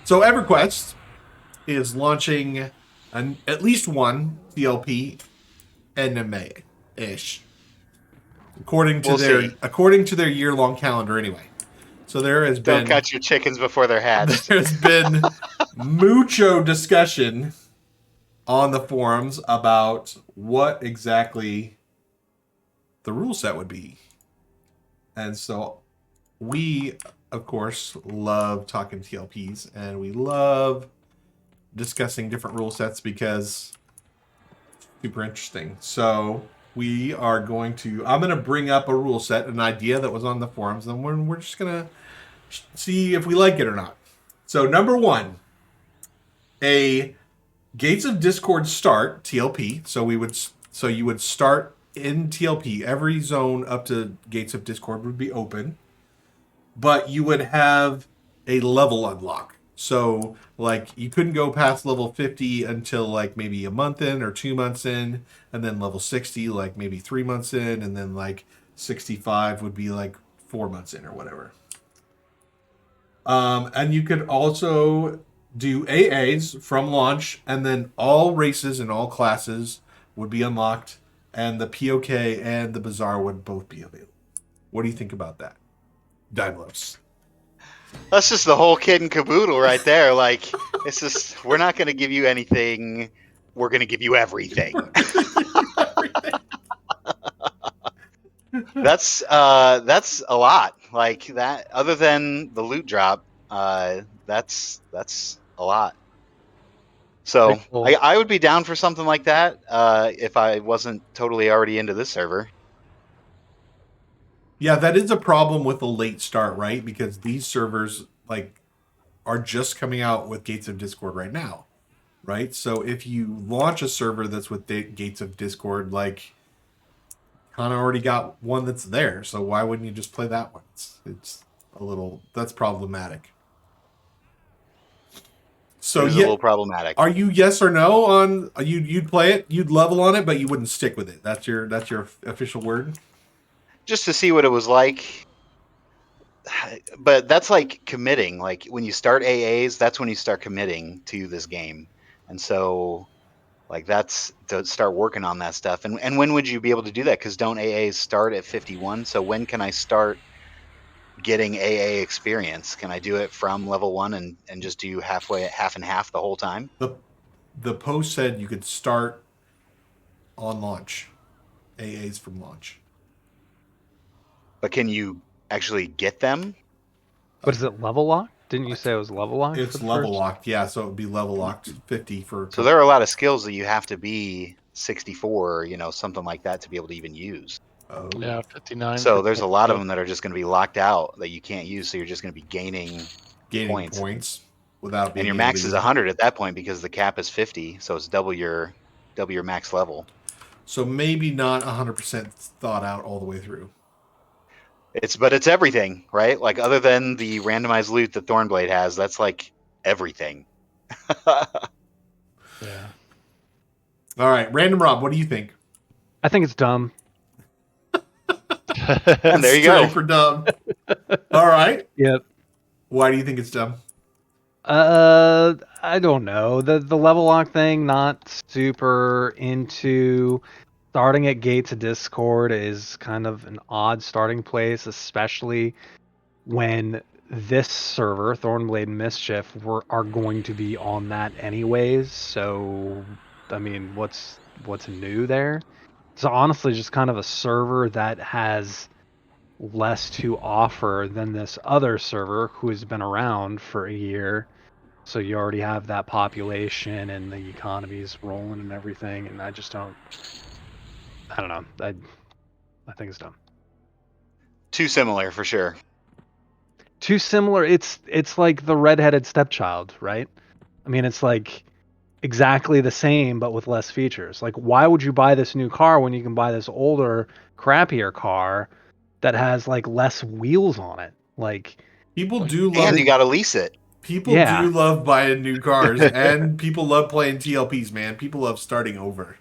So EverQuest is launching at least one TLP end of May-ish, We'll see. according to their year-long calendar anyway. So Don't catch your chickens before they're hatched. there's been mucho discussion on the forums about what exactly the rule set would be. And so we, of course, love talking TLPs and we love discussing different rule sets because it's super interesting. So we are I'm going to bring up a rule set, an idea that was on the forums, and we're just going to see if we like it or not. So number one, a Gates of Discord start TLP. So you would start in TLP. Every zone up to Gates of Discord would be open, but you would have a level unlock. So like you couldn't go past level 50 until like maybe a month in or 2 months in, and then level 60 like maybe 3 months in, and then like 65 would be like 4 months in or whatever. And you could also do AAs from launch, and then all races and all classes would be unlocked, and the POK and the Bazaar would both be available. What do you think about that, Dymlos? That's just the whole kid and caboodle right there. Like, it's just, we're not going to give you anything. We're going to give you everything. That's a lot. Like that. Other than the loot drop, that's a lot. So Cool. I would be down for something like that if I wasn't totally already into this server. Yeah, that is a problem with the late start, right? Because these servers like are just coming out with Gates of Discord right now, right? So if you launch a server that's with Gates of Discord, like kind of already got one that's there. So why wouldn't you just play that one? It's a little that's problematic. It So is a yeah, little problematic. are you yes or no on you'd play it, you'd level on it, but you wouldn't stick with it? That's your official word. Just to see what it was like. But that's like committing. Like when you start AAs, that's when you start committing to this game. And so like that's to start working on that stuff. And when would you be able to do that? Because don't AAs start at 51? So when can I start getting AA experience? Can I do it from level one and just do half and half the whole time? The post said you could start on launch, AAs from launch. But can you actually get them? But is it level locked? Didn't you say it was level locked for It's the level first? locked, yeah. So it would be level locked 50 for a So couple. there are a lot of skills that you have to be 64, something like that to be able to even use. Oh, Yeah, 59. So for there's a lot of Tulsa. them that are just going to be locked out that you can't use. So you're just going to be gaining gaining points. points without And being your able to max use is them. 100 at that point because the cap is 50. So it's double your max level. So maybe not 100% thought out all the way through. But it's everything, right? Like other than the randomized loot that Thornblade has, that's like everything. Yeah. All right, Randomrob, what do you think? I think it's dumb. And there you Straight go. for dumb. All right. Yep. Why do you think it's dumb? I don't know. The level lock thing, not super into. Starting at Gates of Discord is kind of an odd starting place, especially when this server, Thornblade and Mischief, are going to be on that anyways. So, I mean, what's new there? It's honestly just kind of a server that has less to offer than this other server who has been around for a year. So you already have that population and the economy's rolling and everything, and I don't know. I think it's dumb. Too similar for sure. Too similar. It's like the redheaded stepchild, right? I mean, it's like exactly the same but with less features. Like, why would you buy this new car when you can buy this older, crappier car that has like less wheels on it? Like, People do love And you got to lease it. people Yeah. do love buying new cars and people love playing TLPs, man. People love starting over.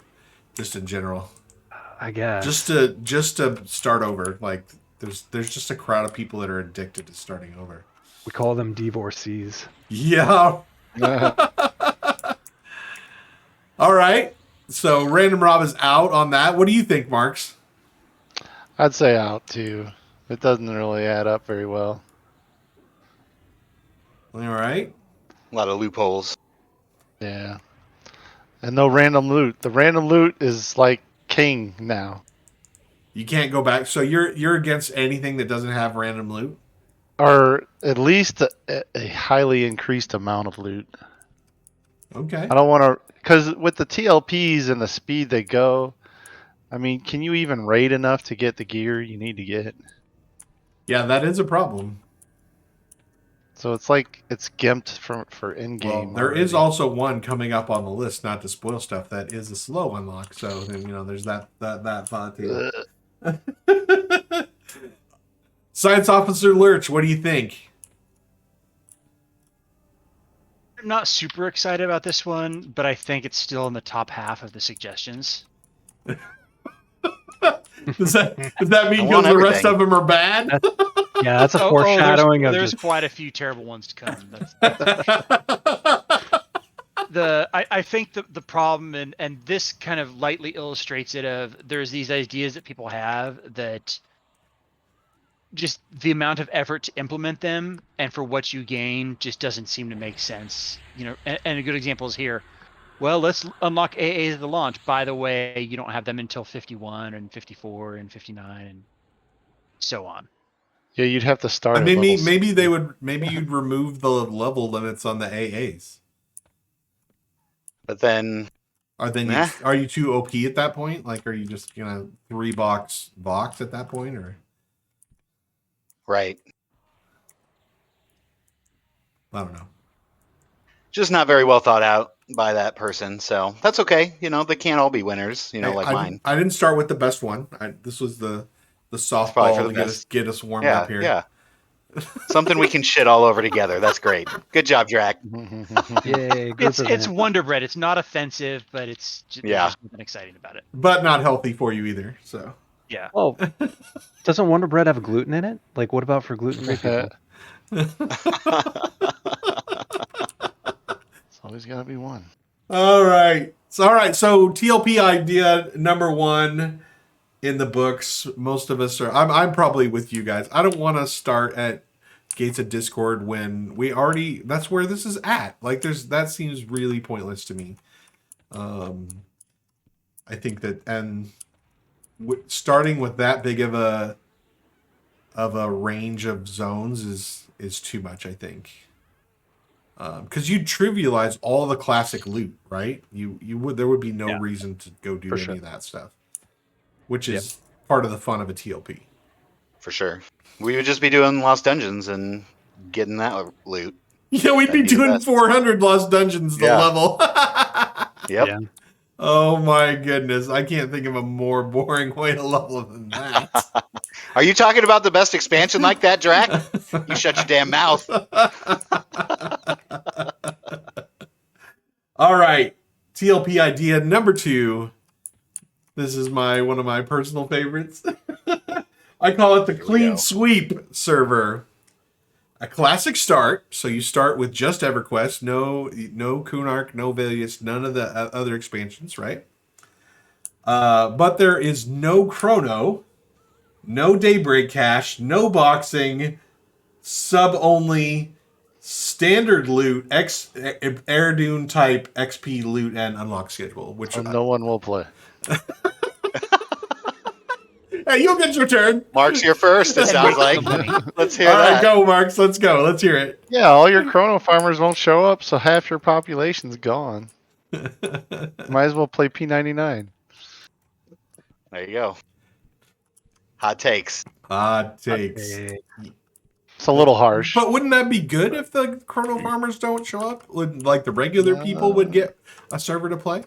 Just in general. I guess. Just to start over. Like there's just a crowd of people that are addicted to starting over. We call them divorcees. Yeah. All right. So Randomrob is out on that. What do you think, Marks? I'd say out too. It doesn't really add up very well. All right. A lot of loopholes. Yeah. And no random loot. The random loot is like king now. You can't go back. So you're against anything that doesn't have random loot? Or at least a highly increased amount of loot. Okay. I don't want to, because with the TLPs and the speed they go, I mean, can you even raid enough to get the gear you need to get? Yeah, that is a problem. So it's like it's gimped for in Well, game. there is also one coming up on the list, not to spoil stuff, that is a slow unlock. So then, there's that thought too. Science Officer Lurch, what do you think? I'm not super excited about this one, but I think it's still in the top half of the suggestions. Does that mean I because want the rest everything. of them are bad? Yeah, that's a foreshadowing of there's just quite a few terrible ones to come. I think the problem, and this kind of lightly illustrates it, of there's these ideas that people have that just the amount of effort to implement them and for what you gain just doesn't seem to make sense. And a good example is here. Well, let's unlock AAs at the launch. By the way, you don't have them until 51 and 54 and 59 and so on. Yeah, you'd have to start at maybe level 60. maybe you'd remove the level limits on the AAs. But then, Are you too OP at that point? Like, are you just gonna 3-box at that point, or? right. I don't know. Just not very well thought out by that person. So that's okay. They can't all be winners, like mine. I didn't start with the best one. This was the probably softball for the to best. get us warmed Yeah, up here. yeah. Something we can shit all over together. That's great. Good job, Draq. yay. Group It's event. Wonder Bread. It's not offensive, but there's just nothing exciting about it. But not healthy for you either. So. Yeah. Oh, doesn't Wonder Bread have gluten in it? Like, what about for gluten-free people? It's always got to be one. All right. So TLP idea number 1 in the books. Most of us are. I'm probably with you guys. I don't want to start at Gates of Discord when we already. That's where this is at. Like, that seems really pointless to me. I think that, and starting with that big of a range of zones is too much, I think. Because you'd trivialize all the classic loot, right? There would be no reason to go do any of that stuff, which is part of the fun of a TLP. For sure. We would just be doing Lost Dungeons and getting that loot. Yeah, we'd be doing 400 Lost Dungeons the level. Yep. Yeah. Oh my goodness. I can't think of a more boring way to level than that. Are you talking about the best expansion like that, Draq? You shut your damn mouth. All right. TLP idea number 2. This is one of my personal favorites. I call it the Clean Sweep server. A classic start. So you start with just EverQuest, no Kunark, no Valius, none of the other expansions, right? But there is no Chrono, no Daybreak Cache, no boxing, sub only, standard loot, Air type XP loot and unlock schedule, which No one will play. Hey, you'll get your turn. Mark's here first, it sounds like. Let's hear All right, that. go, Marks. Let's go. Let's hear it. Yeah, all your chrono farmers won't show up, so half your population's gone. Might as well play P99. There you go. Hot takes. Hot takes. It's a little harsh. But wouldn't that be good if the chrono farmers don't show up? Would like the regular people would get a server to play?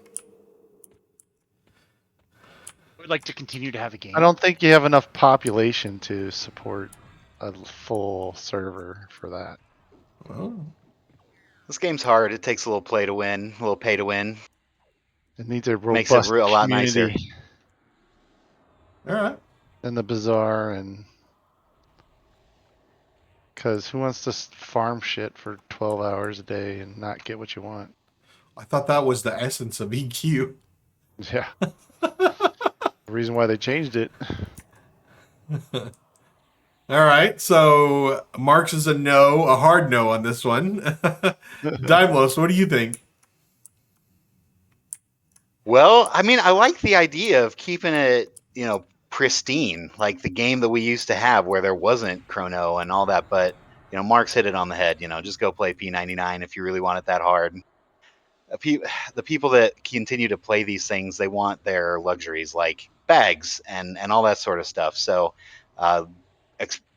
I would like to continue to have a game. I don't think you have enough population to support a full server for that. Oh. This game's hard. It takes a little play to win, a little pay to win. It needs a Makes robust it a lot community nicer. All right. and the bazaar and Because who wants to farm shit for 12 hours a day and not get what you want? I thought that was the essence of EQ. Yeah. The reason why they changed it. All right, so Mark's is a no, a hard no on this one. Dymlos, what do you think? Well, I mean, I like the idea of keeping it, pristine, like the game that we used to have where there wasn't chrono and all that. But Mark's hit it on the head. Just go play P99 if you really want it that hard. The people that continue to play these things, they want their luxuries like bags and all that sort of stuff. So,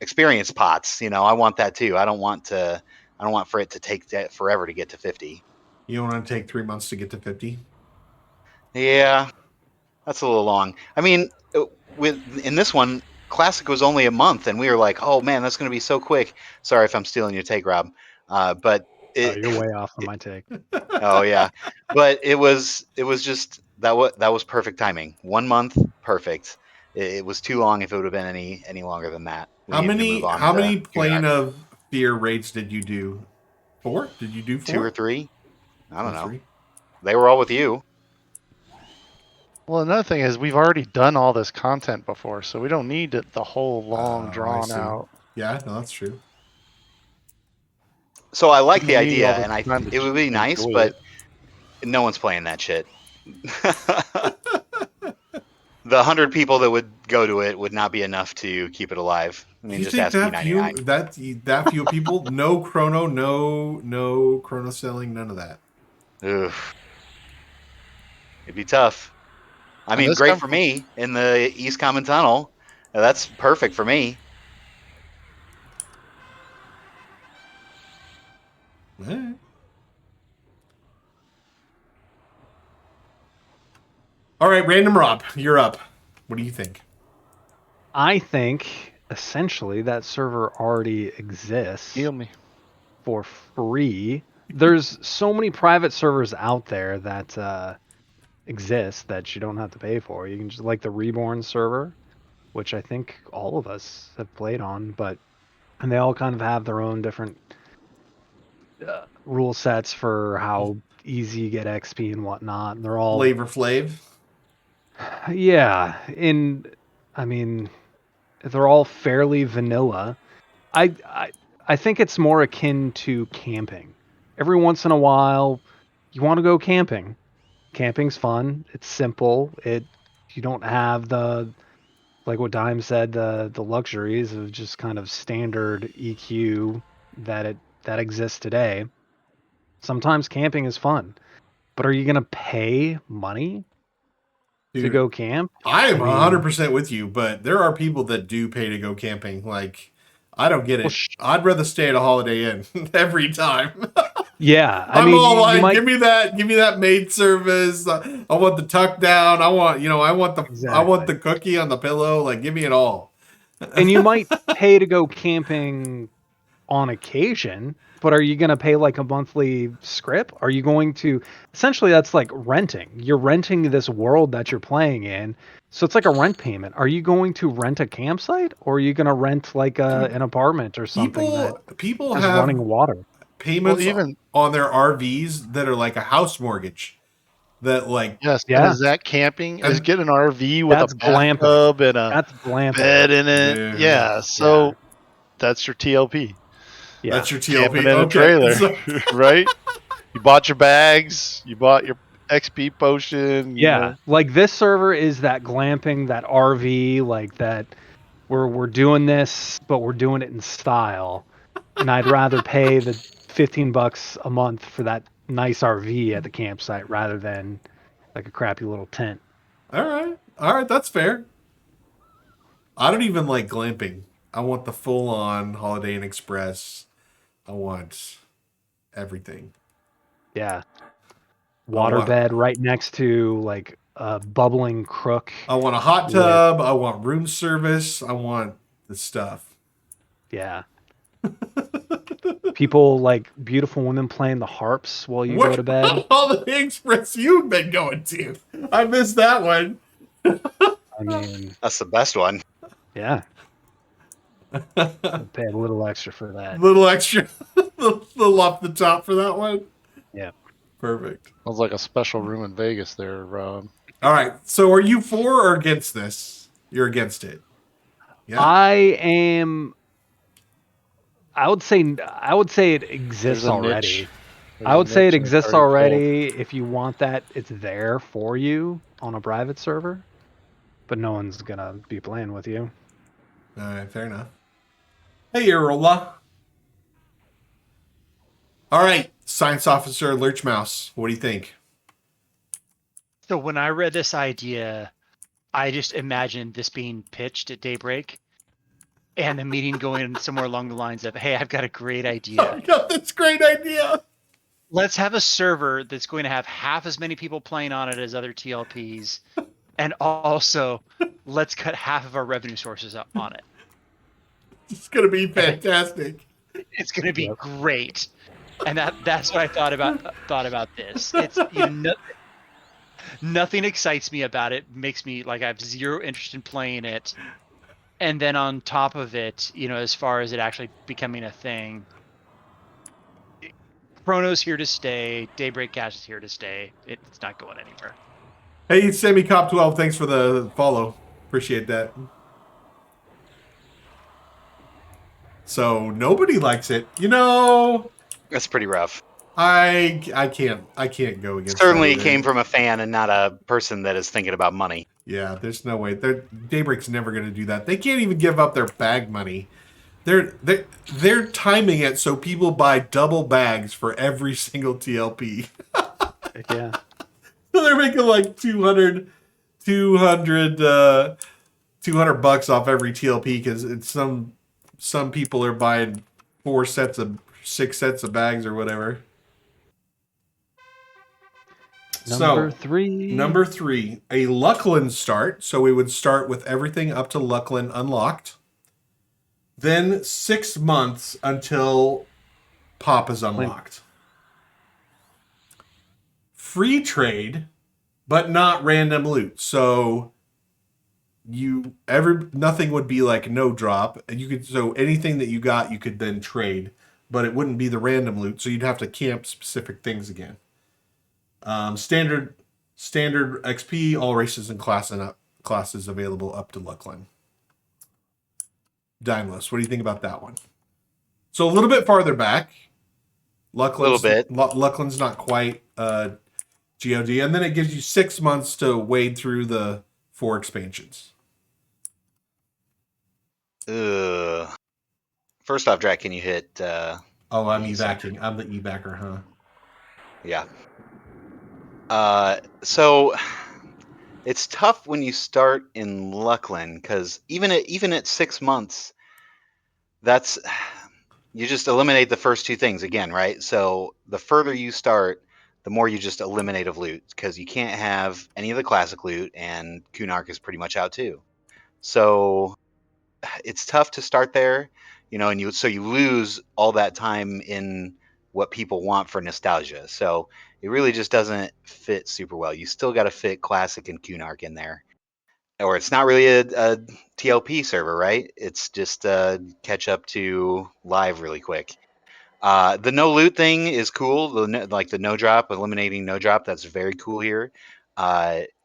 experience pots, I want that too. I don't want for it to take forever to get to 50. You want to take 3 months to get to 50? Yeah, that's a little long. I mean, in this one, Classic was only a month, and we were like, "Oh man, that's going to be so quick." Sorry if I'm stealing your take, Rob, but You're way off on my take. Oh yeah, but it was just that was perfect timing. 1 month, perfect. It was too long if it would have been any longer than that. We How needed to move many on how to many Plane of Fear raids did you do? 4? Did you do 4? 2 or 3. I don't know. 3? They were all with you. Well, another thing is we've already done all this content before, so we don't need the whole long, I drawn see. out. Yeah, no, that's true. So I like We the don't need idea, all this and time to it would be nice, enjoy but it. no one's playing that shit. The 100 people that would go to it would not be enough to keep it alive. I mean, You just think ask that few P99. that few people? No chrono, no chrono selling, none of that. Ugh. It'd be tough. I And mean, this great come for from- me in the East Common Tunnel. That's perfect for me. Eh. All right, Randomrob, you're up. What do you think? I think essentially that server already exists Heal me. for free. There's so many private servers out there that exist that you don't have to pay for. You can just like the Reborn server, which I think all of us have played on, and they all kind of have their own different rule sets for how easy you get XP and whatnot. And they're all Flavor Flav. yeah, I mean they're all fairly vanilla. I think it's more akin to camping. Every once in a while, you want to go camping. Camping's fun. It's simple. You don't have the like what Dime said the luxuries of just kind of standard EQ that exists today. Sometimes camping is fun, but are you gonna pay money to Dude, go camp? I am I mean, 100% with you, but there are people that do pay to go camping. Like, I don't get it. Well, I'd rather stay at a Holiday Inn every time. yeah. I I'm mean, all you like, might give me that maid service. I want the tuck down. I want exactly. the cookie on the pillow. Like, give me it all. And you might pay to go camping on occasion, but are you going to pay like a monthly script? Are you going to essentially that's like renting. You're renting this world that you're playing in. So it's like a rent payment. Are you going to rent a campsite or are you going to rent like an apartment or something that People is have running water? payments Well, even on their RVs that are like a house mortgage. That like yes, and Yeah. is that camping? Is And get an RV with That's a glamping. bathtub and a That's glamping. bed in it? Dude. Yeah, so that's your TLP. Yeah. that's your Camping TLP. in a Okay. trailer, So- right? You bought your bags, you bought your XP potion. You Yeah, know. like this server is that glamping, that RV, like that we're doing this, but we're doing it in style. And I'd rather pay the $15 a month for that nice RV at the campsite rather than like a crappy little tent. All right, that's fair. I don't even like glamping. I want the full on Holiday Inn Express. I want everything. Yeah. want- Waterbed right next to like a bubbling crook. I want a hot tub. I want room service. I want the stuff. Yeah. People like beautiful women playing the harps while you go to bed. Holiday Express you've been going to? I missed that one. I mean, That's the best one. yeah. I'd pay a little extra for that. Little extra, little off the top for that one. Yeah. Perfect. Sounds like a special room in Vegas there, Rob. All right. So, are you for or against this? You're against it. Yeah. I am. I would say it There's exists a already. niche. I would say it exists already. already. If you want that, it's there for you on a private server, but no one's gonna be playing with you. All right. Fair enough. Hey, Irola. All right. Science Officer Lurch Mouse. What do you think? So when I read this idea, I just imagined this being pitched at Daybreak and the meeting going somewhere along the lines of, hey, I've got a great idea. I got this great idea. Let's have a server that's going to have half as many people playing on it as other TLPs. And also, let's cut half of our revenue sources up on it. It's going to be fantastic. It's going to be great. And that's what I thought about this. It's nothing excites me about it. Makes me like I have zero interest in playing it. And then on top of it, as far as it actually becoming a thing, Chrono's here to stay. Daybreak Cash is here to stay. It's not going anywhere. Hey, SemiCop12, thanks for the follow. Appreciate that. So nobody likes it. That's pretty rough. I can't go against. Certainly that came from a fan and not a person that is thinking about money. Yeah, there's no way. Daybreak's never going to do that. They can't even give up their bag money. They're timing it so people buy double bags for every single TLP. Yeah. So they're making like 200 bucks off every TLP because it's some people are buying 6 sets of bags or whatever. Number So, 3. Number 3, a Luclin start. So we would start with everything up to Luclin unlocked. Then 6 months until Pop is unlocked. Free trade, but not random loot. So nothing would be like no drop. So anything that you got, you could then trade, but it wouldn't be the random loot. So you'd have to camp specific things again. Standard XP, all races and classes available up to Luclin. Dymlos, what do you think about that one? So a little bit farther back. Luclin's not quite GOD, and then it gives you 6 months to wade through the 4 expansions. Ugh. First off, Draq, can you hit? I'm evacing. I'm the evacker, huh? Yeah. So it's tough when you start in Luclin because even at 6 months, you just eliminate the first 2 things again, right? So the further you start, the more you just eliminate of loot because you can't have any of the classic loot, and Kunark is pretty much out too. So it's tough to start there, and you lose all that time in what people want for nostalgia. So it really just doesn't fit super well. You still got to fit classic and Kunark in there, or it's not really a TLP server, right? It's just catch up to live really quick. The no loot thing is cool. The no drop, eliminating no drop, that's very cool here.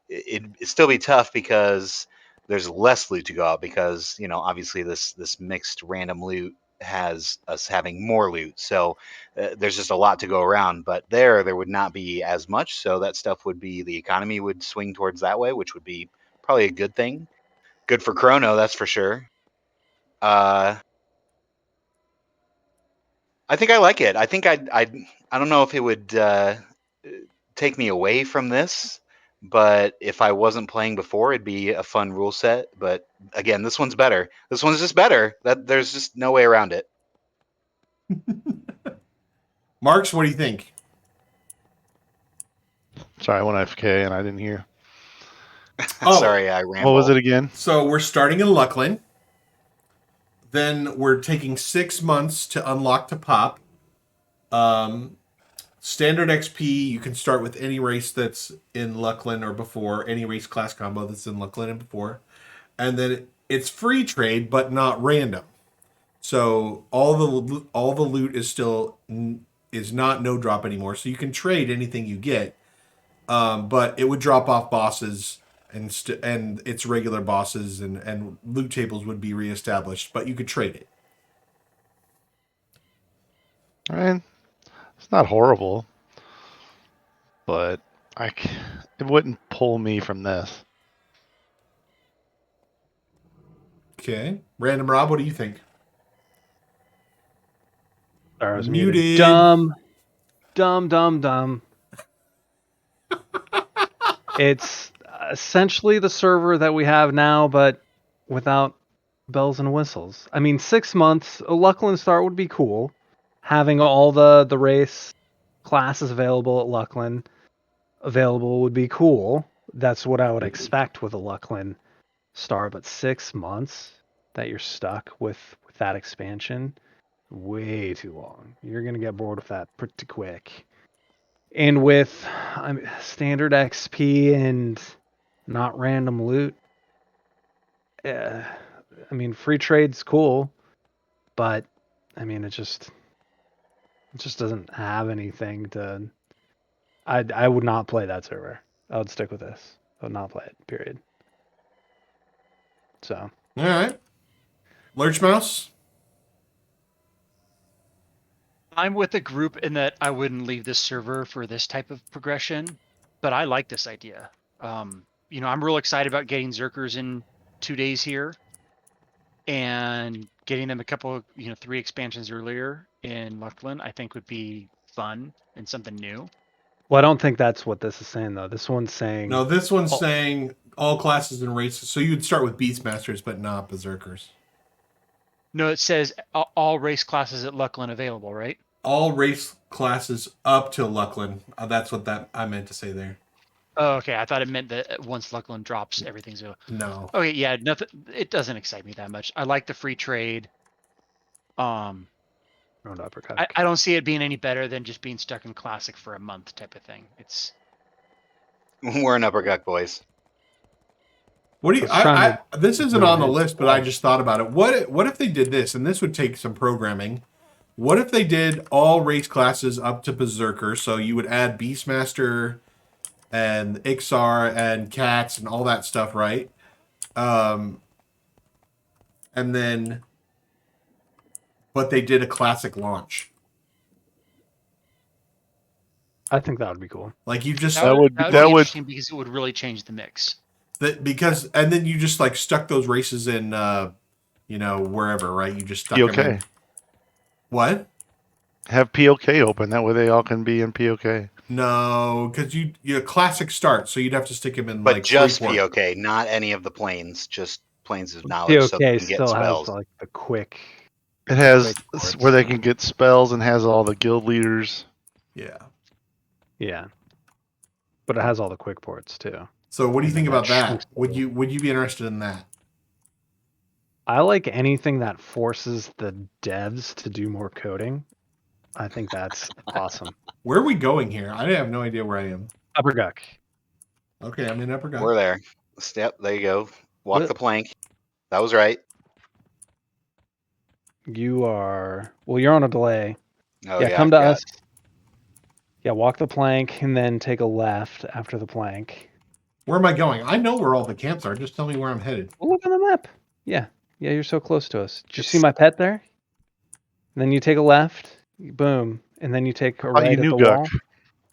It'd still be tough because there's less loot to go out because obviously this mixed random loot has us having more loot. So there's just a lot to go around. But there would not be as much. So that stuff would be, the economy would swing towards that way, which would be probably a good thing. Good for Chrono, that's for sure. I think I like it. I think I don't know if it would take me away from this, but if I wasn't playing before, it'd be a fun rule set. But again, this one's better. This one's just better. There's just no way around it. Marks, what do you think? Sorry, I went AFK and I didn't hear. Sorry, I rambled. What was it again? So we're starting in Luclin. Then we're taking 6 months to unlock to Pop. Standard XP, you can start with any race that's in Luclin or before, any race class combo that's in Luclin and before. And then it's free trade, but not random. So all the loot is still is not no drop anymore. So you can trade anything you get, but it would drop off bosses and its regular bosses and loot tables would be reestablished. But you could trade it. I mean, it's not horrible, but it wouldn't pull me from this. Okay, Random Rob, what do you think? Sorry, I was Muted. muted. Dumb. It's essentially the server that we have now, but without bells and whistles. I mean, 6 months, a Luclin start would be cool. Having all the race classes available at Luclin available would be cool. That's what I would expect with a Luclin star, but 6 months that you're stuck with that expansion, way too long. You're going to get bored with that pretty quick. And with standard XP and not random loot, I mean, free trade's cool, but I mean, it just doesn't have anything to. I would not play that server. I would stick with this. I would not play it. Period. So. All right, Lurch Mouse. I'm with the group in that I wouldn't leave this server for this type of progression, but I like this idea. I'm real excited about getting Zerkers in 2 days here and getting them a couple of, 3 expansions earlier in Luclin, I think would be fun and something new. Well, I don't think that's what this is saying, though. This one's saying... No, this one's saying all classes and races. So you'd start with Beastmasters, but not Berserkers. No, it says all race classes at Luclin available, right? All race classes up to Luclin. That's what I meant to say there. Oh, okay. I thought it meant that once Luclin drops, everything's over. No. Okay, yeah, nothing. It doesn't excite me that much. I like the free trade. Round uppercut. I don't see it being any better than just being stuck in Classic for a month type of thing. We're an uppercut, boys. What do you? This isn't on the list, but I just thought about it. What if they did this? And this would take some programming. What if they did all race classes up to Berserker? So you would add Beastmaster and Ixar and Cats and all that stuff, right? And then, but they did a classic launch. I think that would be cool. Like you just that would be interesting because it would really change the mix. And then you just like stuck those races in, wherever, right? You just stuck POK. them in. What? Have POK open. That way they all can be in POK. No, because you classic start, so you'd have to stick him in But like just Freeport. POK, not any of the planes, just planes of knowledge. POK so they can get still spells. has like the quick. It has where they can get spells and has all the guild leaders. Yeah. Yeah. But it has all the quick ports too. So what do you think about that? chunks Would you be interested in that? I like anything that forces the devs to do more coding. I think that's awesome. Where are we going here? I have no idea where I am. Upper Guck. Okay, I'm in Upper Gun. We're there. Step. There you go. Walk What? the plank. That was right. You are you're on a delay. Oh yeah, yeah. come to I forgot. us. Yeah, walk the plank and then take a left after the plank. Where am I going? I know where all the camps are. Just tell me where I'm headed. Well, look on the map. Yeah, you're so close to us. Did you see my pet there? And then you take a left, boom, and then you take a right you at knew the Guck. wall.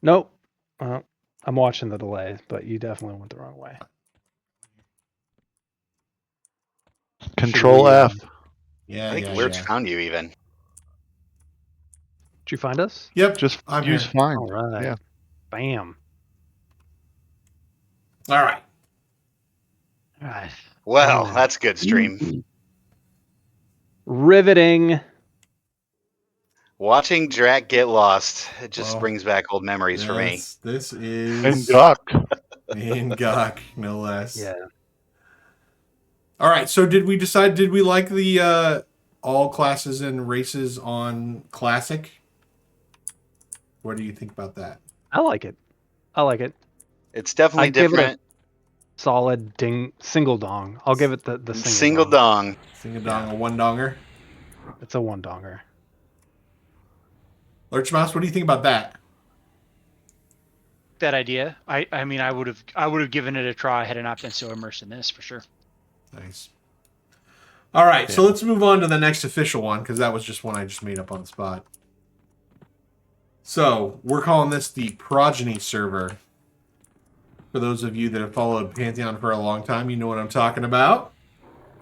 Nope. I'm watching the delay, but you definitely went the wrong way. Control we, F. Yeah, I think yeah, Lurch yeah. found you even. Did you find us? Yep. Just I'm use here. find. All right. Yeah. Bam. All right. All right. Well, Oh. that's good stream. Riveting. Watching Draq get lost, it just Well, brings back old memories for me. This And is Guck. in Gok, no less. Yeah. All right. So did we decide? Did we like the all classes and races on Classic? What do you think about that? I like it. It's definitely I'd give it a different. Solid single dong. I'll give it the single Single dong. dong. Sing a dong, a one donger. It's a one-donger. Lurch Mouse, what do you think about that? That idea. I mean, I would have given it a try had I not been so immersed in this for sure. Nice. All right, so Yeah. let's move on to the next official one, because that was just one I just made up on the spot. So, we're calling this the Progeny server. For those of you that have followed Pantheon for a long time, you know what I'm talking about.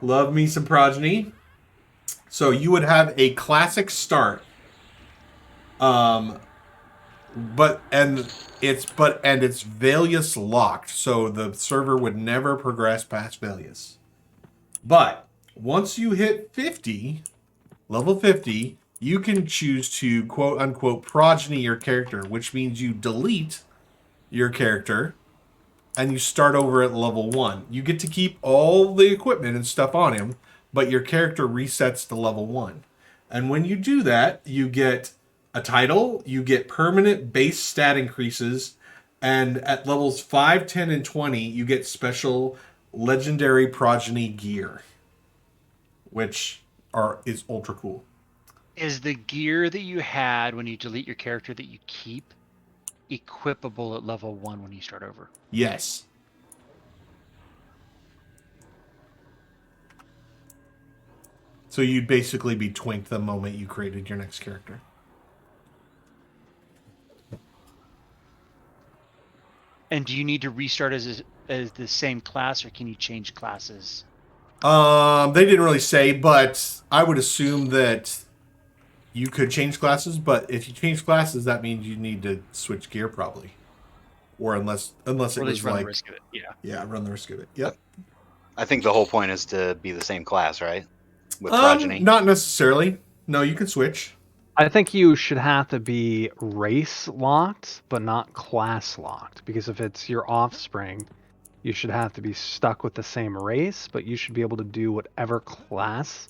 Love me some Progeny. So, you would have a classic start. It's Valius locked, so the server would never progress past Valius. But once you hit 50, level 50, you can choose to quote unquote progeny your character, which means you delete your character and you start over at level 1. You get to keep all the equipment and stuff on him, but your character resets to level 1. And when you do that, you get a title, you get permanent base stat increases, and at levels 5, 10, and 20, you get special legendary progeny gear, which is ultra cool. Is the gear that you had when you delete your character that you keep equipable at level 1 when you start over? Yes. So you'd basically be twinked the moment you created your next character. And do you need to restart as the same class, or can you change classes? They didn't really say, but I would assume that you could change classes, but if you change classes, that means you need to switch gear probably. Or unless it Or at was least run like... the risk of it. Yeah, run the risk of it. Yep. I think the whole point is to be the same class, right? With progeny. Not necessarily. No, you can switch. I think you should have to be race locked, but not class locked. Because if it's your offspring, you should have to be stuck with the same race, but you should be able to do whatever class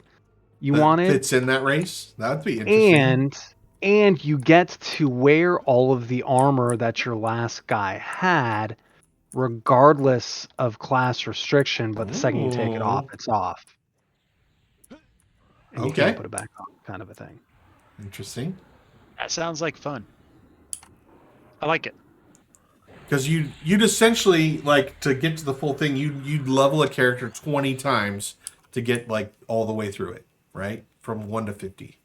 you That wanted. fits in that race. That'd be interesting. And you get to wear all of the armor that your last guy had, regardless of class restriction, but the second you take it off, it's off. And you Okay. can't put it back on, kind of a thing. Interesting. That sounds like fun. I like it. Because you'd essentially, like, to get to the full thing, you'd level a character 20 times to get, like, all the way through it, right? From 1 to 50.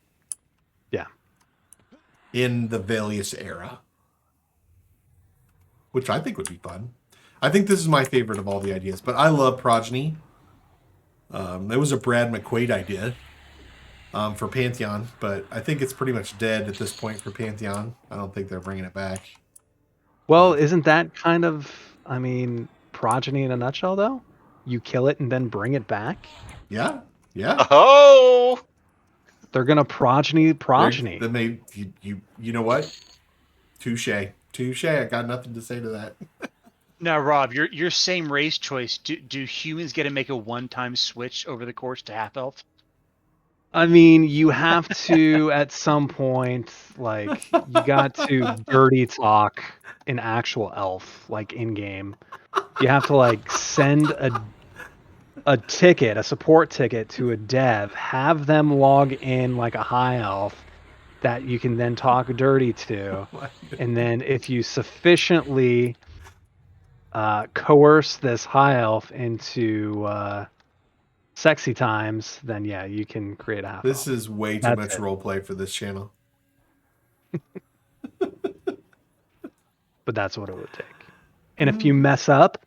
Yeah. In the Valius era. Which I think would be fun. I think this is my favorite of all the ideas, but I love Progeny. It was a Brad McQuaid idea for Pantheon, but I think it's pretty much dead at this point for Pantheon. I don't think they're bringing it back. Well, isn't that kind of, I mean, progeny in a nutshell, though? You kill it and then bring it back? Yeah, yeah. Oh, They're gonna progeny. Then they, you know what? Touche. I got nothing to say to that. Now, Rob, your same race choice. Do humans get to make a one-time switch over the course to half elf? I mean, you have to at some point, like, you got to dirty talk an actual elf, like in game. You have to like send a ticket, a support ticket to a dev, have them log in like a high elf that you can then talk dirty to, and then if you sufficiently coerce this high elf into sexy times, then yeah, you can create a half This elf. is way too That's much it. roleplay for this channel. But that's what it would take. And if you mess up,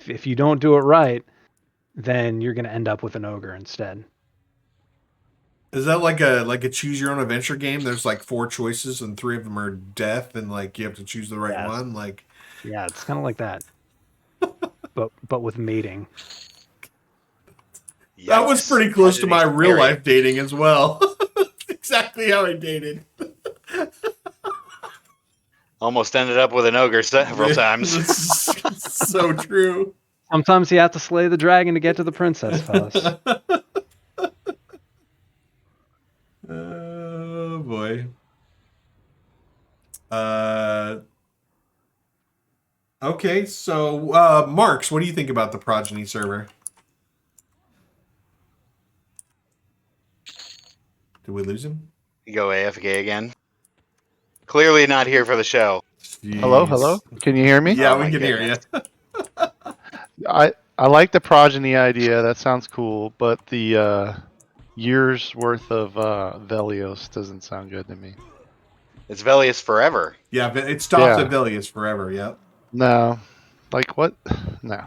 if you don't do it right, then you're going to end up with an ogre instead. Is that like a choose your own adventure game? There's like 4 choices and 3 of them are death, and like you have to choose the right Yes. one. Like, Yeah, it's kind of like that. but with mating. that was yikes. pretty close to my Editing's real scary. life dating as well. Exactly how I dated. Almost ended up with an ogre several times. This is so true. Sometimes you have to slay the dragon to get to the princess, fellas. Oh boy. Okay, so Marks, what do you think about the Progeny server? Did we lose him? You go AFK again. Clearly not here for the show. Hello, hello. Jeez. Can you hear me? Yeah, Oh, we my can hear you. goodness. I like the progeny idea. That sounds cool, but the years worth of Velios doesn't sound good to me. It's Velius forever. Yeah, but it stops Yeah. at Velius forever. Yep. No, like what? No.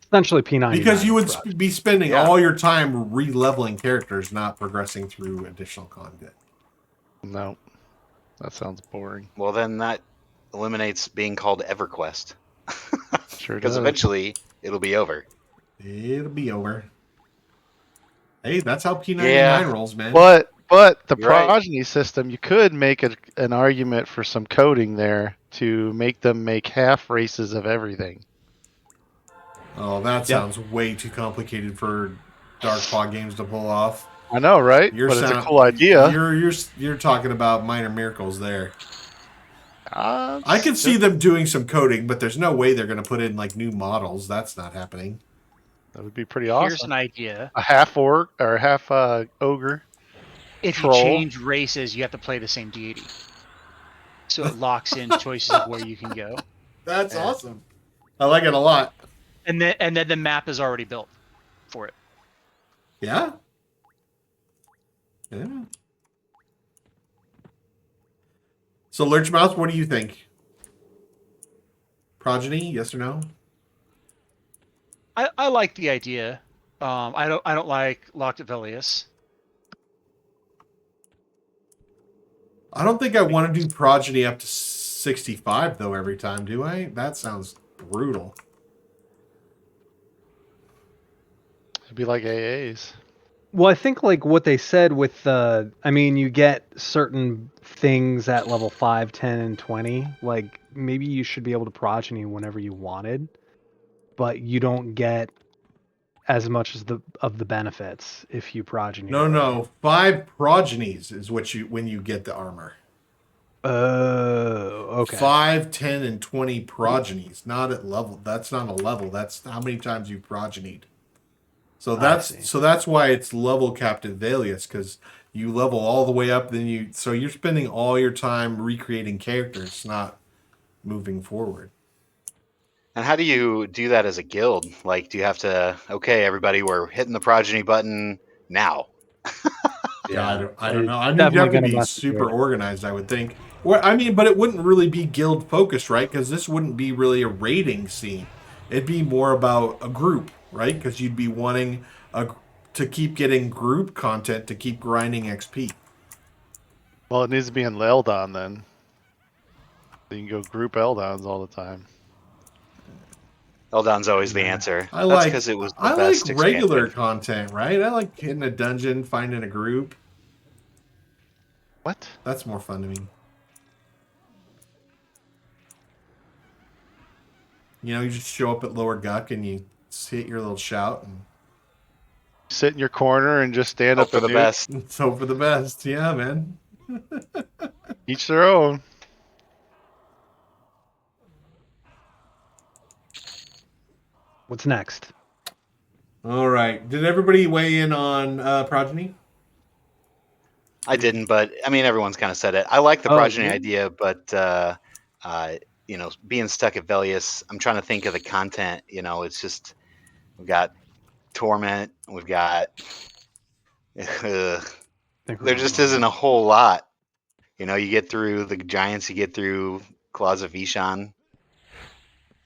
Essentially P99. Because you would Proj. be spending Yeah. all your time re-leveling characters, not progressing through additional content. No, that sounds boring. Well, then that eliminates being called EverQuest. Sure Because does. eventually it'll be over. It'll be over. Hey, that's how P99 Yeah. rolls, man. But the You're right. progeny system, you could make an argument for some coding there to make them make half races of everything. Oh, that Yep. sounds way too complicated for Dark Paw Games to pull off. I know, right? But it's a cool idea. You're talking about minor miracles there. Uh, I could see them doing some coding, but there's no way they're going to put in like new models. That's not happening. That would be pretty Here's awesome. an idea. A half orc or a half ogre. If Troll. you change races, you have to play the same deity. So it locks in choices of where you can go. That's Yeah. awesome. I like it a lot. And then the map is already built for it. Yeah. Yeah. So Lurchmouth, what do you think? Progeny, yes or no? I like the idea. I don't like Locked at Velius. I don't think I want to do Progeny up to 65 though every time, do I? That sounds brutal. It'd be like AAs. Well, I think like what they said with the, I mean, you get certain things at level 5, 10, and 20. Like maybe you should be able to progeny whenever you wanted, but you don't get as much as the benefits if you progeny. No. 5 progenies is what you when you get the armor. Oh, okay. 5, 10, and 20 progenies. Not at level. That's not a level. That's how many times you progenied. So that's why it's level capped at Velius, because you level all the way up, then you're spending all your time recreating characters, not moving forward. And how do you do that as a guild? Like, do you have to, okay, everybody, we're hitting the progeny button now? Yeah, I don't know. I mean, you definitely have to gonna be mess with super it. organized, I would think. Well, I mean, but it wouldn't really be guild focused, right? Because this wouldn't be really a raiding scene. It'd be more about a group, right? Because you'd be wanting to keep getting group content to keep grinding XP. Well, it needs to be in Eldon then. You can go group Eldons all the time. Eldon's always the answer. I That's like because it was the I best like regular expansion. content, right? I like hitting a dungeon, finding a group. What? That's more fun to me. You know, you just show up at Lower Guck and you hit your little shout and Sit in your corner and just stand Hope up for and the nuke? best. let's hope for the best. Yeah, man. Each their own. What's next? All right. Did everybody weigh in on Progeny? I didn't, but I mean, everyone's kind of said it. I like the Oh, progeny yeah. idea, but you know, being stuck at Velius, I'm trying to think of the content. You know, it's just we've got Torment, we've got. There just isn't a whole lot. You know, you get through the giants, you get through Claws of Vishan.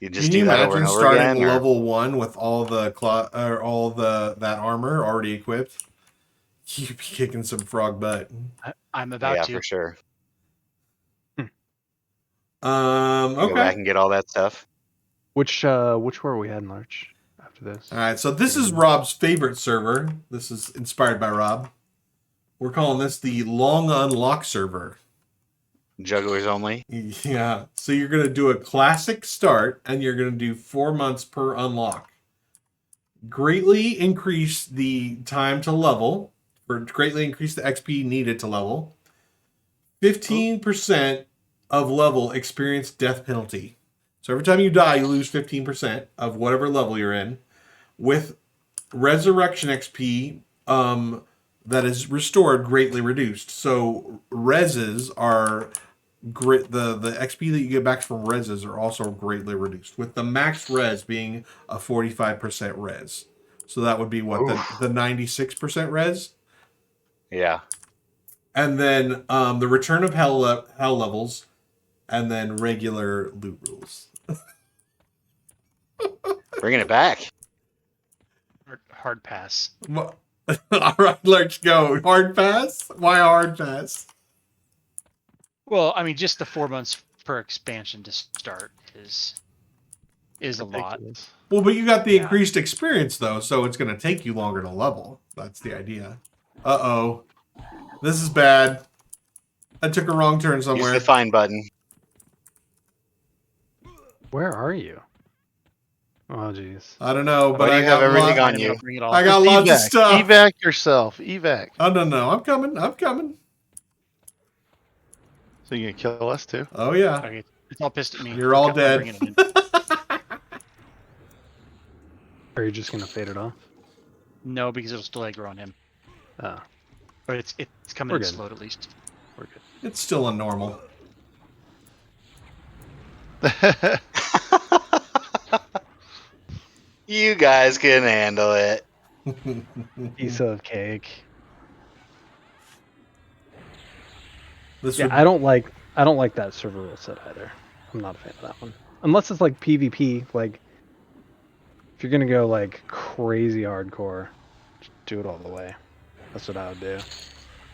You just Can do you that over and imagine over starting again, or level 1 with all the that armor already equipped? You'd be kicking some frog butt. I'm about yeah, to. for sure. Okay. Go back and get all that stuff. Which were we had in March after this? All right, so this is Rob's favorite server. This is inspired by Rob. We're calling this the Long Unlock server. Jugglers only. Yeah. So you're going to do a classic start, and you're going to do 4 months per unlock. Greatly increase the time to level, or greatly increase the XP needed to level. 15% of level experience death penalty. So every time you die, you lose 15% of whatever level you're in. With resurrection XP, that is restored greatly reduced. So reses are great. The XP that you get back from reses are also greatly reduced, with the max res being a 45% res. So that would be what the 96% res, Yeah. and then the return of hell levels, and then regular loot rules. Bringing it back. Hard pass. All right, let's go. Hard pass. Why hard pass? Well, I mean, just the 4 months per expansion to start is a lot. Ridiculous. Well, but you got the Yeah. increased experience though, so it's going to take you longer to level. That's the idea. Uh-oh. This is bad. I took a wrong turn Use somewhere. the find button. Where are you? Oh, jeez. I don't know, but Why do I you have got everything lot- on you? Bring it all. I got lots of Evac. stuff. Evac yourself. Evac. Oh, no. I'm coming. So you can kill us too. Oh, yeah. Okay, it's all pissed at me. You're all I'm dead. bringing it in. Are you just gonna fade it off? No, because it'll still aggro on him. Oh, But it's coming We're in good. slowed at least. we're good. It's still a normal. You guys can handle it. Piece of cake. This Yeah, would, I don't like that server rule set either. I'm not a fan of that one. Unless it's like PvP, like if you're gonna go like crazy hardcore, just do it all the way. That's what I would do.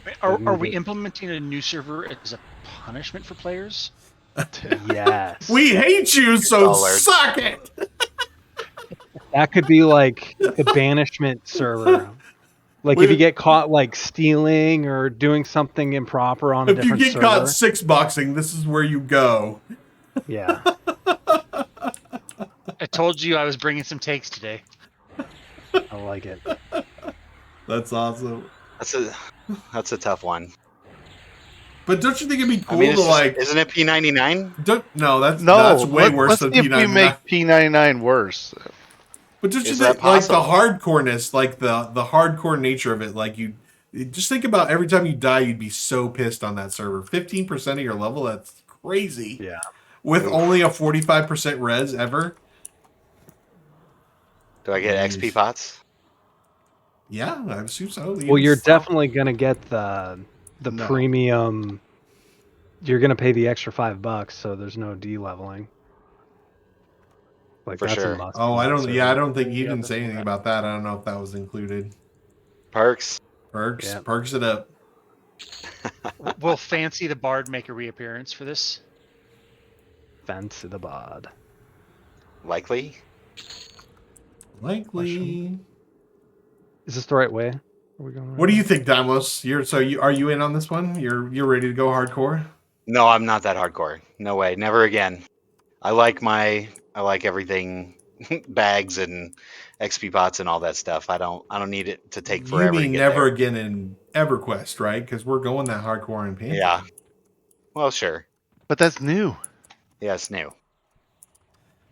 Wait, Are move we it. implementing a new server as a punishment for players? Yes. we hate you, so $2. suck it. That could be like the banishment server. Like if you get caught like stealing or doing something improper on a If you different get server. caught six boxing, this is where you go. Yeah. I told you I was bringing some takes today. I like it. That's awesome. That's a tough one. But don't you think it'd be cool I mean, to like? isn't it P99? No, that's No, way worse let's than see if we P99. make P99 worse. But don't you Is think that like the possible? hardcoreness, like the hardcore nature of it, like you just think about every time you die, you'd be so pissed on that server. 15% of your level, that's crazy. Yeah. With only a 45% res ever. Do I get Yeesh. XP pots? Yeah, I assume so. Well, Even you're some- definitely gonna get the No. premium. You're gonna pay the extra $5, so there's no de-leveling. Like For that's sure. a must. Oh, on I that don't. server. Yeah, I don't think you Yeah, didn't that's say anything right. about that. I don't know if that was included. Perks? Perks, Yeah. perks it up. Will Fancy the Bard make a reappearance for this? Fancy the bod. Likely? Likely. Is this the right way? Are we going? the right What do way? you think, Dymlos? Are you in on this one? You're ready to go hardcore? No, I'm not that hardcore. No way. Never again. I like everything bags and XP pots and all that stuff. I don't need it to take You forever to mean get never there. again in EverQuest, right? Because we're going that hardcore in Pantheon. Yeah. Well, sure. But that's new. Yeah, it's new.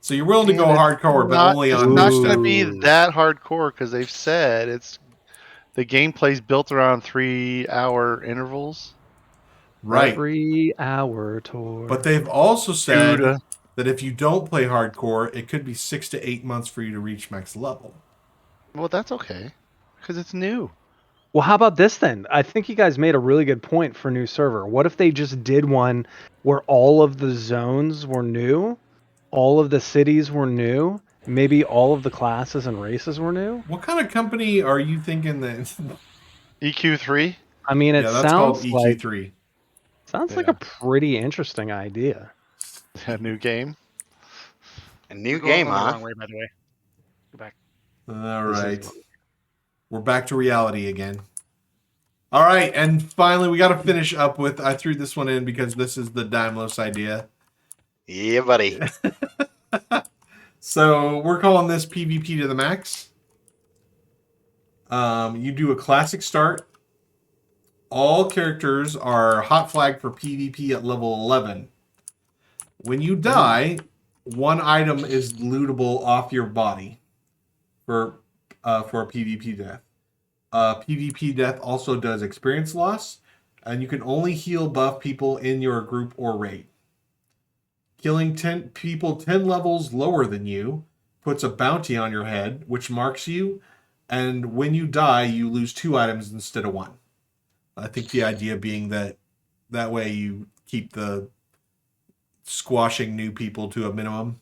So you're willing to go And it's hardcore, but not- only it's on not new going stuff. to be Ooh. that hardcore because they've said it's the gameplay's built around 3-hour intervals. Right. 3-hour tour. But they've also said Dude. that if you don't play hardcore, it could be 6 to 8 months for you to reach max level. Well, that's okay because it's new. Well, how about this then? I think you guys made a really good point for new server. What if they just did one where all of the zones were new, all of the cities were new, maybe all of the classes and races were new? What kind of company are you thinking that? EQ3. I mean, it yeah, that's called sounds like EQ3. like a pretty interesting idea. A new game. A new We're going game, the huh? wrong way, by the way. Go back. All This is- right. We're back to reality again. All right, and finally we got to finish up with, I threw this one in because this is the Dymlos idea. Yeah, buddy. So we're calling this PvP to the max. You do a classic start. All characters are hot flagged for PvP at level 11. When you die, one item is lootable off your body for a PvP death. PvP death also does experience loss, and you can only heal buff people in your group or raid. Killing 10 people 10 levels lower than you puts a bounty on your head, which marks you, and when you die, you lose 2 items instead of 1. I think the idea being that way you keep the squashing new people to a minimum.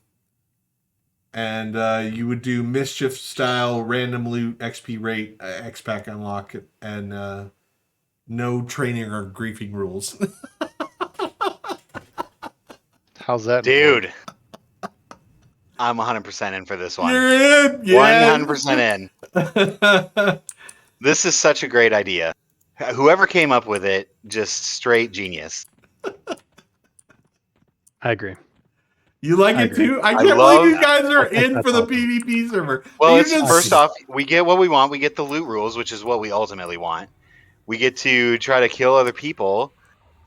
And you would do mischief style, random loot, XP rate, X-Pack unlock, and no training or griefing rules. How's that, Dude, I'm 100% in for this one. You're in! 100% in. This is such a great idea. Whoever came up with it, just straight genius. I agree. You like I it agree. too? I I can't love- believe you guys are I think in that's for the awesome. PvP server. Well, You it's just- first off, we get what we want. We get the loot rules, which is what we ultimately want. We get to try to kill other people.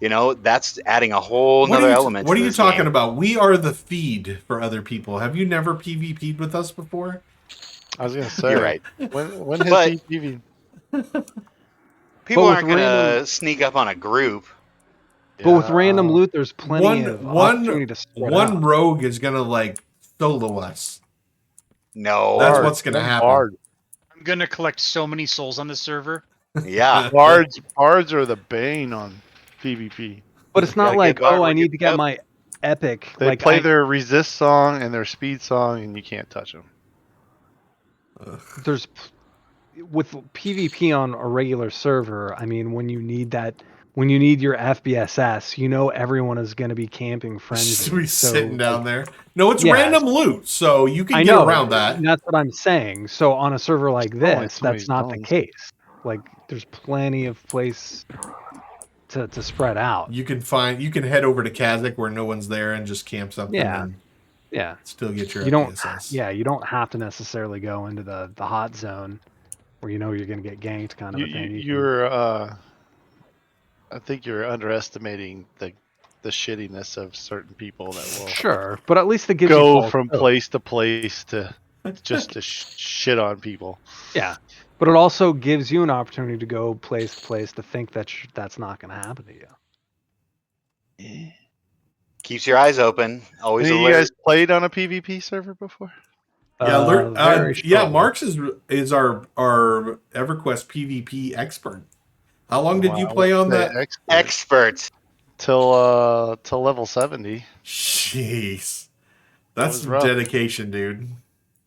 You know, that's adding a whole nother element. What to are you this talking game. about? We are the feed for other people. Have you never PvP'd with us before? I was gonna say. You're right. When has But- he even? People with aren't going to random- sneak up on a group. But with random loot, there's plenty One- of one- opportunity to spread One out. rogue is gonna like solo us. No. That's Bard, what's gonna one happen. Bard. I'm gonna collect so many souls on this server. Yeah. Bards are the bane on PvP. But it's not Gotta like, get Bard, oh, I we need to get yep. my epic. They like play I, their resist song and their speed song, and you can't touch them. there's with PvP on a regular server. I mean, when you need your FBSS, you know everyone is going to be camping Just frenzy. be So, sitting down like, there. No, it's yeah. random loot, so you can I get know around that. That's what I'm saying. So on a server like Still only this, so many that's not the zones. case. Like, there's plenty of place to spread out. You can head over to Kazakh where no one's there and just camp something Yeah. and Yeah. still get your You don't. FPSS. Yeah, you don't have to necessarily go into the hot zone where you know you're going to get ganked, kind of a thing. I think you're underestimating the shittiness of certain people that will Sure, but at least it gives you go false from hope. place to place to just to shit on people. Yeah, but it also gives you an opportunity to go place to place to think that that's not going to happen to you. Keeps your eyes open. Always Any of you alert. guys played on a PvP server before? Yeah, Very shortly. Marks is our EverQuest PvP expert. How long did you play on that? Expert. Till level 70. Jeez, That that's was some rough. dedication, dude.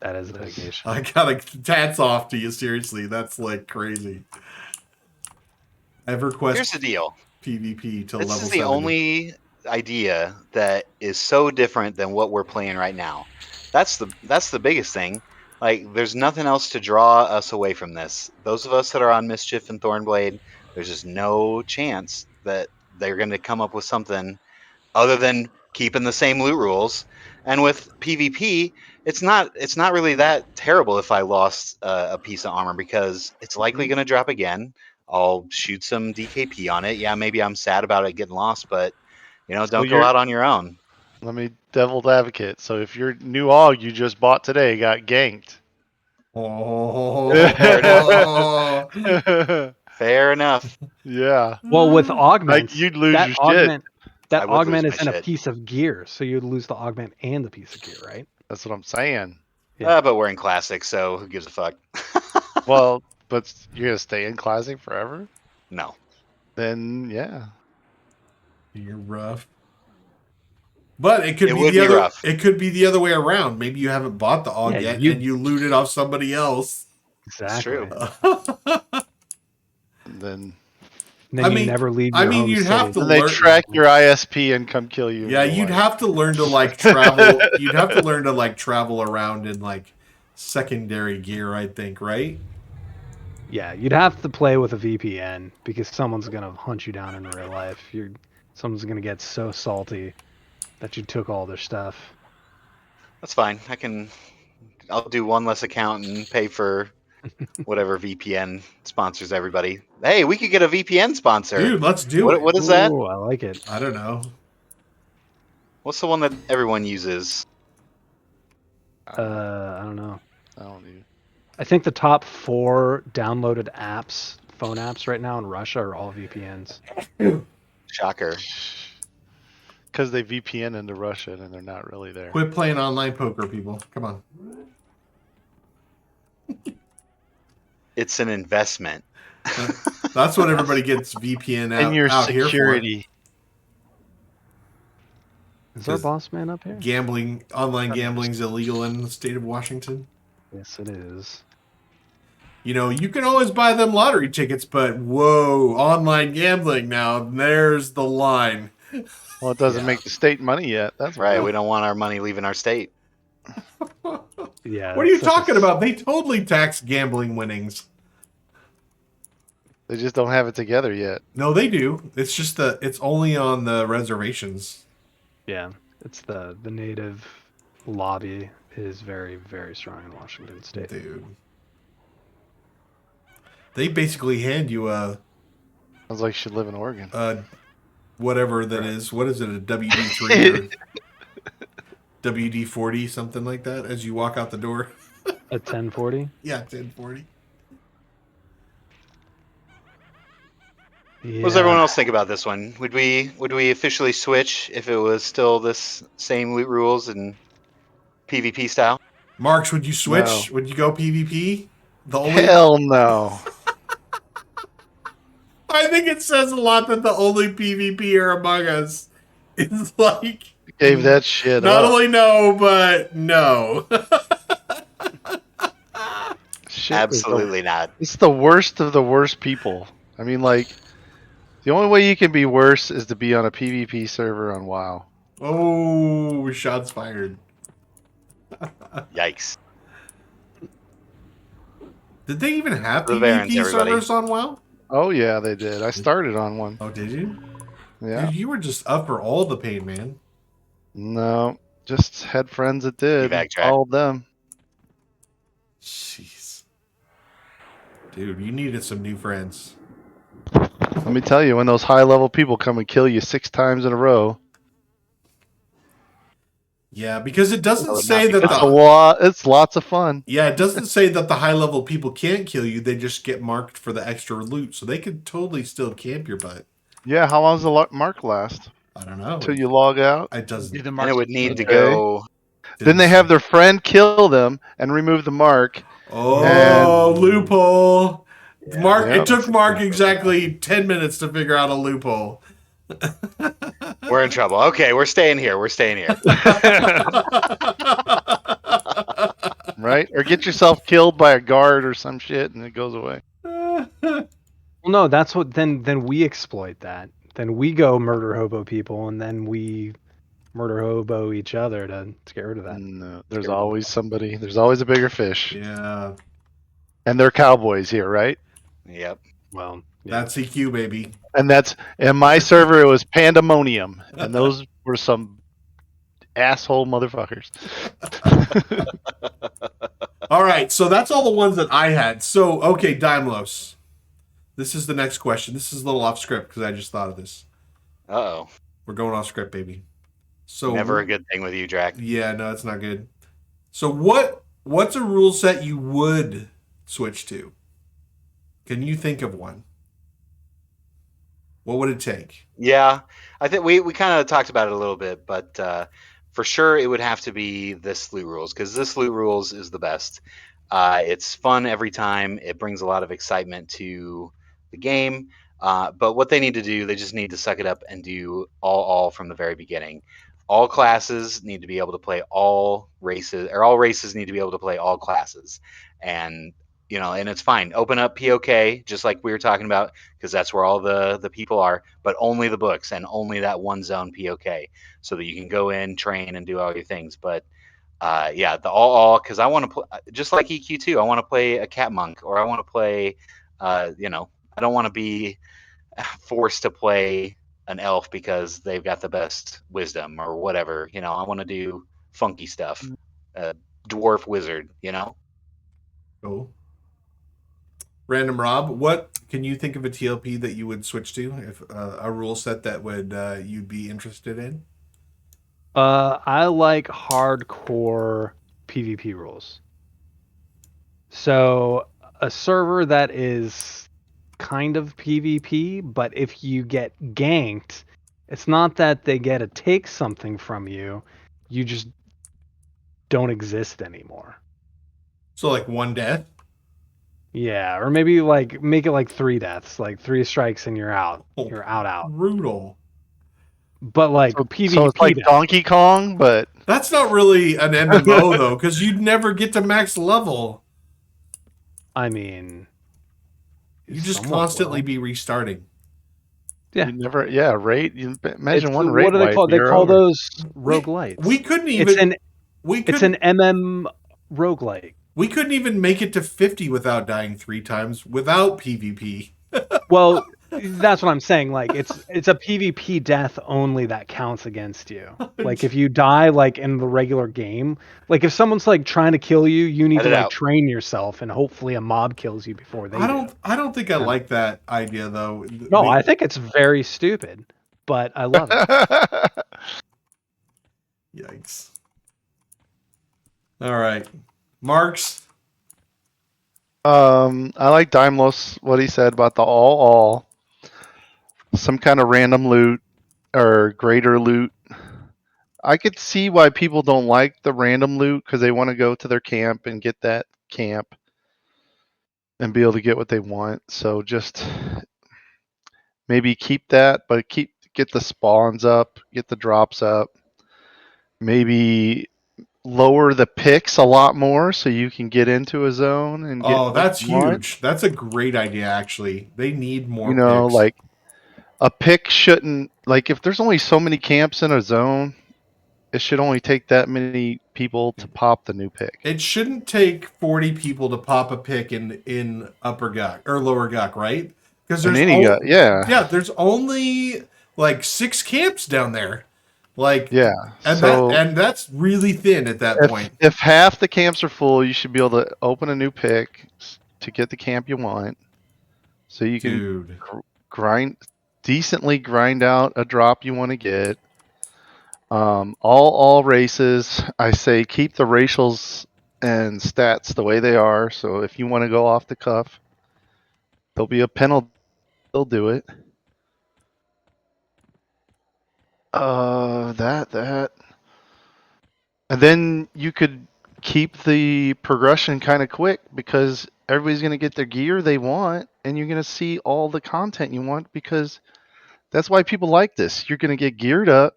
That is dedication. I gotta tats off to you. Seriously, that's like crazy. EverQuest Here's the deal. PvP till This level is the 70. only idea that is so different than what we're playing right now. That's the biggest thing. Like, there's nothing else to draw us away from this. Those of us that are on Mischief and Thornblade, there's just no chance that they're going to come up with something other than keeping the same loot rules. And with PvP, it's not really that terrible if I lost a piece of armor, because it's likely going to drop again. I'll shoot some DKP on it. Yeah, maybe I'm sad about it getting lost, but don't go out on your own. Let me devil's advocate. So if your new AUG you just bought today got ganked. Oh, Fair enough. Yeah. Well, with augments, Like, you'd lose that your shit. augment, I that would lose augment my is in a shit. piece of gear, so you'd lose the augment and the piece of gear, right? That's what I'm saying. Yeah. But we're in Classic, so who gives a fuck? Well, but you're gonna stay in Classic forever? No. Then yeah. You're rough. But it could It be would the be other. rough. It could be the other way around. Maybe you haven't bought the AUG Yeah, yet, you- and you looted off somebody else. Exactly. true. And then And then I you mean- never leave I your mean, home you'd have city. to then they learn- track your ISP and come kill you. in Yeah, real you'd life. have to learn to like travel. You'd have to learn to like travel around in like secondary gear, I think, right? Yeah, you'd have to play with a VPN because someone's gonna hunt you down in real life. Someone's gonna get so salty that you took all their stuff. That's fine. I'll do one less account and pay for whatever VPN sponsors everybody. Hey, we could get a VPN sponsor. Dude, let's do it. What is that? Ooh, I like it. I don't know. What's the one that everyone uses? I don't know. I don't even. I think the top 4 downloaded apps, phone apps right now in Russia are all VPNs. Shocker. Because they VPN into Russia and they're not really there. Quit playing online poker, people. Come on. It's an investment. That's what everybody gets VPN And your out here for. security. Is our boss man up here? Gambling, online gambling's illegal in the state of Washington. Yes, it is. You know, you can always buy them lottery tickets, but whoa, online gambling now, there's the line. Well, it doesn't make the state money yet. That's Right. why. We don't want our money leaving our state. Yeah. What are you it's such a talking about? They totally tax gambling winnings. They just don't have it together yet. No, they do. It's just it's only on the reservations. Yeah, it's the native lobby is very, very strong in Washington State. Dude. They basically hand you a Sounds like you should live in Oregon. whatever that is. What is it? A WD-3 or WD-40, something like that, as you walk out the door. A 1040? Yeah, 1040. What does everyone else think about this one? Would we officially switch if it was still this same loot rules and PvP style? Marks, would you switch? No. Would you go PvP? The only Hell no. I think it says a lot that the only PvPer among us is like Gave that shit not up. only no, but no. Shit Absolutely not. It's the worst of the worst people. I mean, like, the only way you can be worse is to be on a PvP server on WoW. Oh, shots fired. Yikes. Did they even have The Barons, PvP everybody. servers on WoW? Oh yeah, they did. I started on one. Oh, did you? Yeah. Dude, you were just up for all the pain, man. No, just had friends that did. backtrack. Followed them. Jeez. Dude, you needed some new friends. Let me tell you, when those high-level people come and kill you 6 times in a row, Yeah, because it doesn't would say not be that it's a the lot. It's lots of fun. yeah, it doesn't say that the high level people can't kill you. They just get marked for the extra loot, so they could totally still camp your butt. Yeah. How long does the mark last? I don't know. Until you log out. It doesn't. Do the And it mark would need to Okay. go. Then they have their friend kill them and remove the mark. Oh, loophole. Yeah. Mark. Yep. It took Mark exactly 10 minutes to figure out a loophole. We're in trouble. Okay, we're staying here. We're staying here. Right? Or get yourself killed by a guard or some shit and it goes away. Well, no, that's what then we exploit that. Then we go murder hobo people, and then we murder hobo each other to get rid of that. No, there's always somebody. There's always a bigger fish. Yeah, And they're cowboys here, right? Yep. Well, yeah. that's EQ, baby. And that's in my server. It was pandemonium, and those were some asshole motherfuckers. All right, so that's all the ones that I had. So, okay, Dymlos. This is the next question. This is a little off script because I just thought of this. Uh-oh. We're going off script, baby. So Never a good thing with you, Draq. Yeah, no, it's not good. So what's a rule set you would switch to? Can you think of one? What would it take? Yeah, I think we kind of talked about it a little bit, but for sure it would have to be this loot rules because this loot rules is the best. It's fun every time. It brings a lot of excitement to the game. But what they need to do, they just need to suck it up and do all from the very beginning. All classes need to be able to play all races, or all races need to be able to play all classes. And and it's fine. Open up POK, just like we were talking about, because that's where all the people are, but only the books and only that one zone POK, so that you can go in, train, and do all your things. But yeah, the all because I want to play just like EQ2. I want to play a cat monk, or I want to play, I don't want to be forced to play an elf because they've got the best wisdom or whatever. I want to do funky stuff. Dwarf wizard. Cool. Randomrob, what can you think of a TLP that you would switch to? If a rule set that would you'd be interested in? I like hardcore PvP rules. So a server that is kind of PvP, but if you get ganked, it's not that they get to take something from you, you just don't exist anymore. So like one death. Yeah, or maybe like make it like 3 deaths, like 3 strikes and you're out. Oh, You're out. brutal. But like So PvP it's like death. Donkey Kong, but That's not really an MMO though, because you'd never get to max level. I mean, You just somewhat constantly will. be restarting. Yeah. you never, raid. You imagine It's one what raid do they wipe, call? They you're call over. those We, roguelites. we couldn't It's even. an We it's couldn't. an MM roguelite. We couldn't even make it to 50 without dying 3 times without PvP. Well, that's what I'm saying. Like it's a PvP death only that counts against you. Like if you die like in the regular game, like if someone's like trying to kill you, you need Cut to it like out. train yourself, and hopefully a mob kills you before they do. I don't think I Yeah. like that idea though. No, I think it's very stupid, but I love it. Yikes. All right. Marks. I like Dymlos, what he said about the all. Some kind of random loot or greater loot. I could see why people don't like the random loot because they want to go to their camp and get that camp and be able to get what they want. So just maybe keep that, but get the spawns up, get the drops up. Maybe lower the picks a lot more so you can get into a zone and get Oh, what that's you want. huge. That's a great idea actually. They need more You know, picks. like a pick shouldn't, like if there's only so many camps in a zone, it should only take that many people to pop the new pick. It shouldn't take 40 people to pop a pick in upper guck or lower guck, right? Because In there's any guy, yeah. there's only like 6 camps down there. Like Yeah. and that's really thin at that point. If half the camps are full, you should be able to open a new pick to get the camp you want, so you can Dude. decently grind out a drop you want to get. All races, I say keep the racials and stats the way they are. So if you want to go off the cuff, there'll be a penalty. They'll do it. That. And then you could keep the progression kind of quick because everybody's going to get their gear they want and you're going to see all the content you want because that's why people like this. You're going to get geared up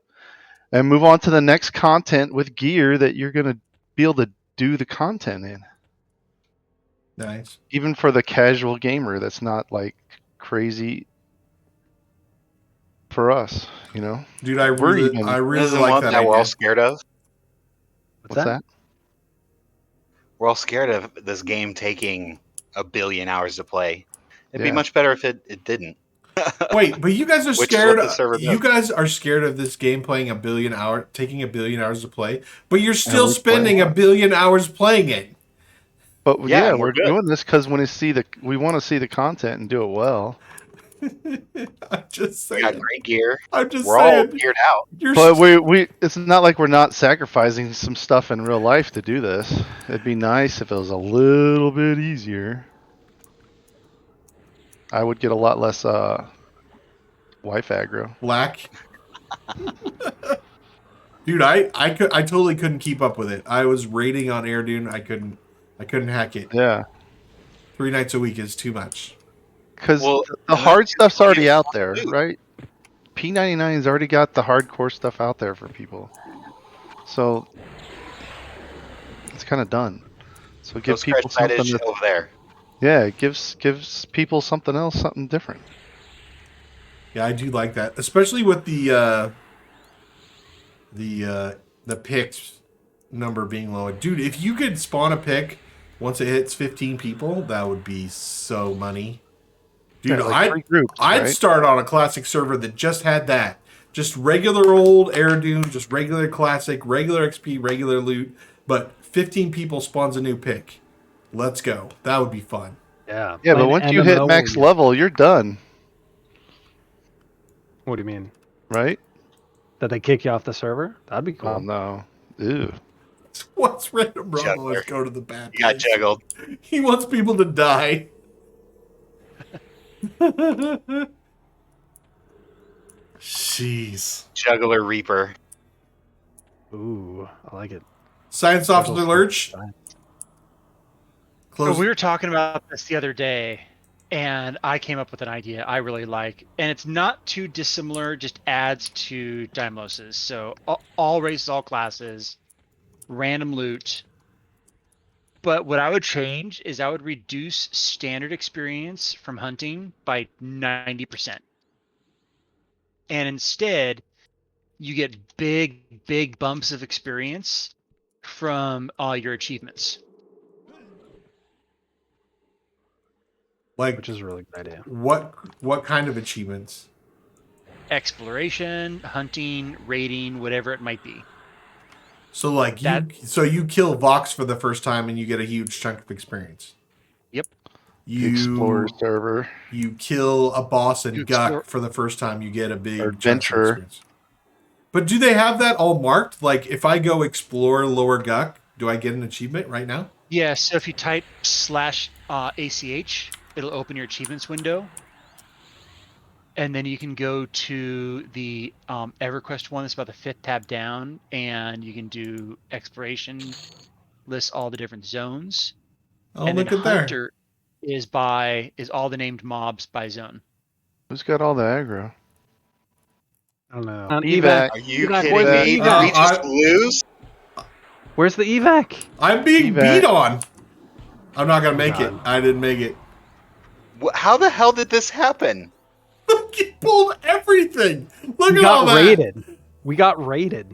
and move on to the next content with gear that you're going to be able to do the content in. Nice. Even for the casual gamer that's not like crazy for us, you know. Dude, I We're really even- like Isn't one that that we're all idea. scared of? What's that? We're all scared of this game taking 1 billion hours to play. It'd be Yeah. much better if it didn't. Wait, but you guys are Which is scared. what the server You does. guys are scared of this game taking 1 billion hours to play, but you're still we play spending a 1 billion hours playing it. But Yeah, yeah, and we're we're good. doing this because we want to see the content and do it well. I'm just We got saying. great gear. I'm just We're all saying. geared out. You're But we it's not like we're not sacrificing some stuff in real life to do this. It'd be nice if it was a little bit easier. I would get a lot less wife aggro. black. Dude, I totally couldn't keep up with it. I was raiding on Air Dune. I couldn't hack it. Yeah, 3 nights a week is too much. because Well, the and hard that's stuff's what already you out want there, to do. right? P99's already got the hardcore stuff out there for people, so it's kind of done. So Go give scratch people side something. itch over there. Yeah, it gives people something else, something different. Yeah, I do like that, especially with the picks number being low. Dude, if you could spawn a pick once it hits 15 people, that would be so money. Dude, Yeah, like 3 groups, I'd right? start on a classic server that just had that. Just regular old Air Dune, just regular classic, regular XP, regular loot, but 15 people spawns a new pick. Let's go. That would be fun. Yeah. Yeah, but Play an once you hit MMO max where level, you're done, What do you mean? right? That they kick you off the server? That'd be Oh cool. no. Ew. What's Random Rob Juggler. always go to the bad You got place? juggled. He wants people to die. Jeez. Juggler Reaper. Ooh, I like it. Science Officer Lurch. So Close. we were talking about this the other day, and I came up with an idea I really like, and it's not too dissimilar. Just adds to Dymlos's. So all races, all classes, random loot. But what I would change is I would reduce standard experience from hunting by 90%. And instead, you get big bumps of experience from all your achievements. Like, Which is a really good idea. what kind of achievements? Exploration, hunting, raiding, whatever it might be. So like you kill Vox for the first time and you get a huge chunk of experience. Yep. The Explorer server. You kill a boss in You Guck explore- for the first time, you get a big Or chunk of Adventure. experience. But do they have that all marked? Like if I go explore Lower Guck, do I get an achievement right now? Yeah, so if you type /ACH, it'll open your achievements window. And then you can go to the Everquest one that's about the 5th tab down, and you can do exploration, list all the different zones. Oh, and look then at there. Hunter is all the named mobs by zone. Who's got all the aggro? I don't know. Evac. Are you Evac, kidding where's the me? Did evac? we just lose? Where's the evac? I'm being Evac. beat on. I'm not gonna make it. God. I didn't make it. How the hell did this happen? Look, he pulled everything. Look We at all got that. raided. We got raided.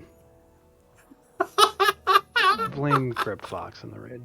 Blame Crypt Fox in the raid.